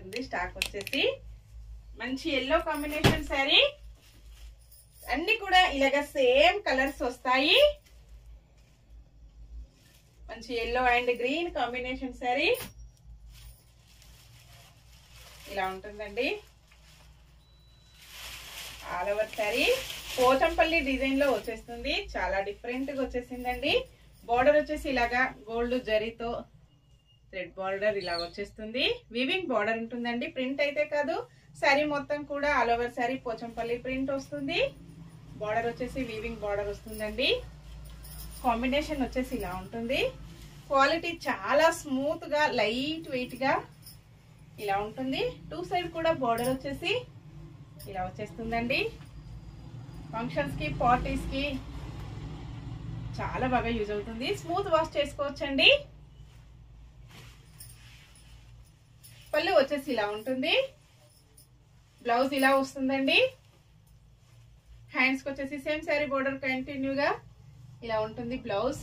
ఉంటుంది స్టాక్ వచ్చేసి. మంచి ఎల్లో కాంబినేషన్ శారీ, అన్ని కూడా ఇలాగ సేమ్ కలర్స్ వస్తాయి. మంచి yellow and green combination sari ఇలా ఉంటుందండి. All over sari Pochampally design లో వచ్చేస్తుంది, చాలా డిఫరెంట్ గా వచ్చేసిందండి. బార్డర్ వచ్చేసి ఇలాగా గోల్డ్ జరీతో థ్రెడ్ బార్డర్ ఇలా వచ్చేస్తుంది. వీవింగ్ బార్డర్ ఉంటుందండి, ప్రింట్ అయితే కాదు. శారీ మొత్తం కూడా all over sari Pochampally print వస్తుంది. బార్డర్ వచ్చేసి వీవింగ్ బార్డర్ వస్తుందండి. కాంబినేషన్ వచ్చేసి ఇలా ఉంటుంది. క్వాలిటీ చాలా స్మూత్ గా లైట్ వెయిట్ గా ఇలా ఉంటుంది. టూ సైడ్ కూడా బార్డర్ వచ్చేసి ఇలా వచ్చేస్తుందండి. ఫంక్షన్స్ కి పార్టీస్ కి చాలా బాగా యూజ్ అవుతుంది. స్మూత్ వాష్ చేసుకోవచ్చండి. పళ్ళు వచ్చేసి ఇలా ఉంటుంది. బ్లౌజ్ ఇలా వస్తుందండి. హ్యాండ్స్ కి వచ్చేసి సేమ్ శారీ బోర్డర్ కంటిన్యూగా ఇలా ఉంటుంది బ్లౌజ్.